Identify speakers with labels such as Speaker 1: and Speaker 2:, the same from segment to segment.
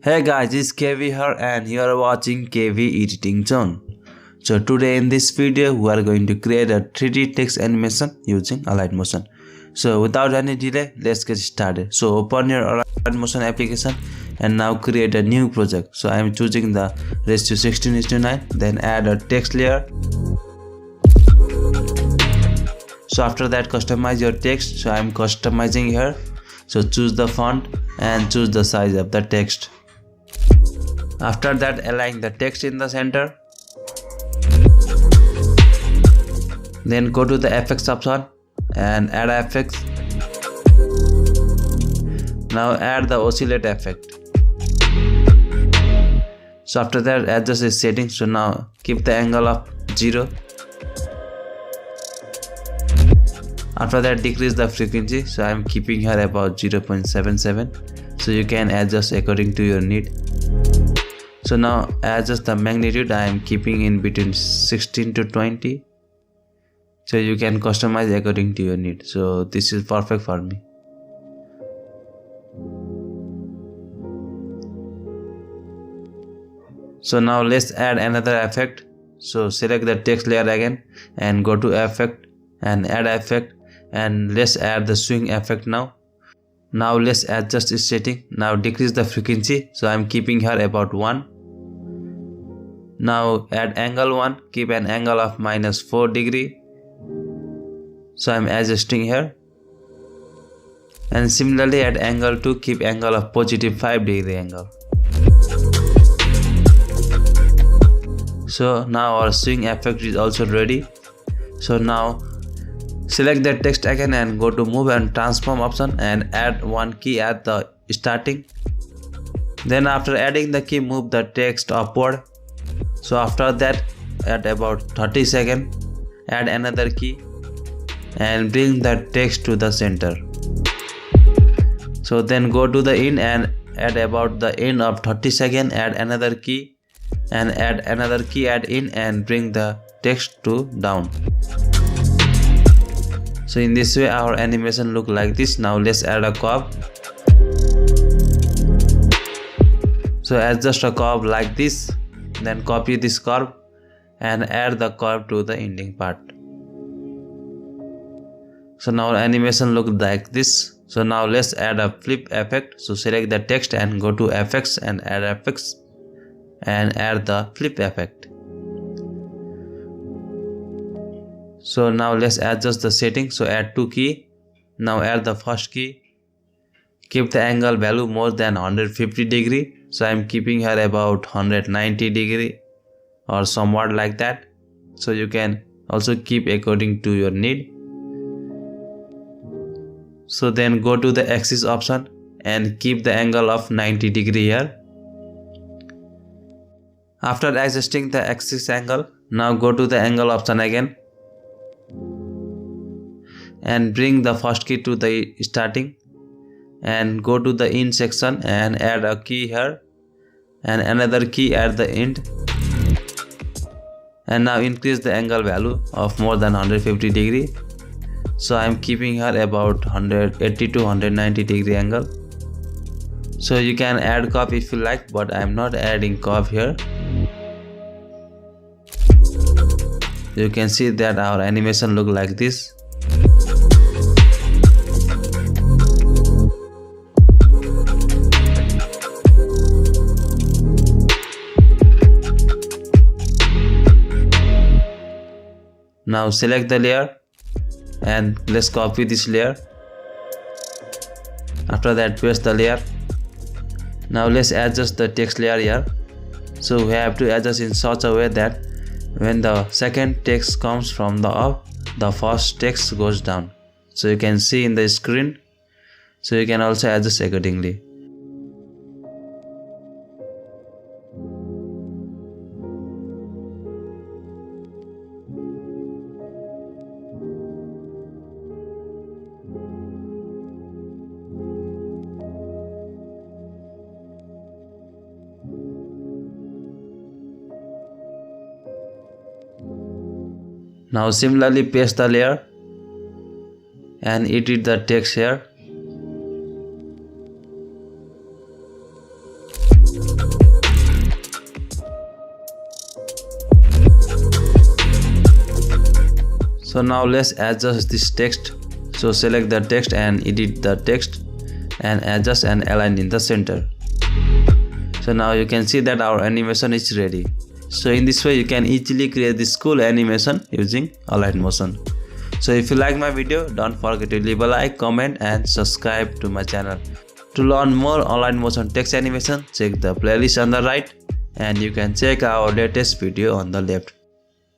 Speaker 1: Hey guys, it's KV here and you are watching KV Editing Zone. So today in this video we are going to create a 3D text animation using Align Motion. So without any delay, let's get started. So open your Align Motion application and now create a new project. So I am choosing the ratio 16:9, then add a text layer. So after that customize your text. So I am customizing here. So choose the font and choose the size of the text. After that, align the text in the center. Then go to the effects option and add effects. Now add the oscillate effect. So after that, adjust the settings. So now keep the angle of 0. After that, decrease the frequency. So I am keeping here about 0.77. So you can adjust according to your need. So now adjust the magnitude. I am keeping in between 16 to 20. So you can customize according to your need. So this is perfect for me. So now let's add another effect. So select the text layer again and go to effect and add effect, and let's add the swing effect now. Now let's adjust its setting. Now decrease the frequency. So I'm keeping here about 1. Now add angle 1, keep an angle of -4 degree. So I'm adjusting here. And similarly at angle 2, keep angle of +5 degree angle. So now our swing effect is also ready. So now select the text again and go to move and transform option and add one key at the starting. Then after adding the key, move the text upward. So after that, at about 30 seconds, add another key and bring the text to the center. So then go to the in and at about the end of 30 seconds, add another key and add another key at in and bring the text to down. So in this way our animation look like this. Now let's add a curve. So adjust a curve like this, then copy this curve and add the curve to the ending part. So now our animation look like this. So now let's add a flip effect. So select the text and go to effects and add effects and add the flip effect. So now let's adjust the setting. So add 2 key. Now add the first key. Keep the angle value more than 150 degree. So I'm keeping here about 190 degree or somewhat like that. So you can also keep according to your need. So then go to the axis option and keep the angle of 90 degree here. After adjusting the axis angle, now go to the angle option again and bring the first key to the starting and go to the in section and add a key here and another key at the end, and now increase the angle value of more than 150 degree. So I am keeping here about 180 to 190 degree angle. So you can add curve if you like, but I am not adding curve here. You can see that our animation look like this. Now select the layer and let's copy this layer. After that, paste the layer. Now let's adjust the text layer here. So we have to adjust in such a way that when the second text comes from the up, the first text goes down. So you can see in the screen. So you can also adjust accordingly. Now similarly paste the layer and edit the text here. So now let's adjust this text. So select the text and edit the text and adjust and align in the center. So now you can see that our animation is ready. So in this way you can easily create this cool animation using Align Motion. So if you like my video, don't forget to leave a like, comment and subscribe to my channel. To learn more Align Motion text animation, check the playlist on the right and you can check our latest video on the left.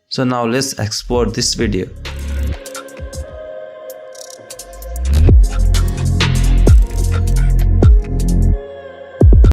Speaker 1: So now let's export this video.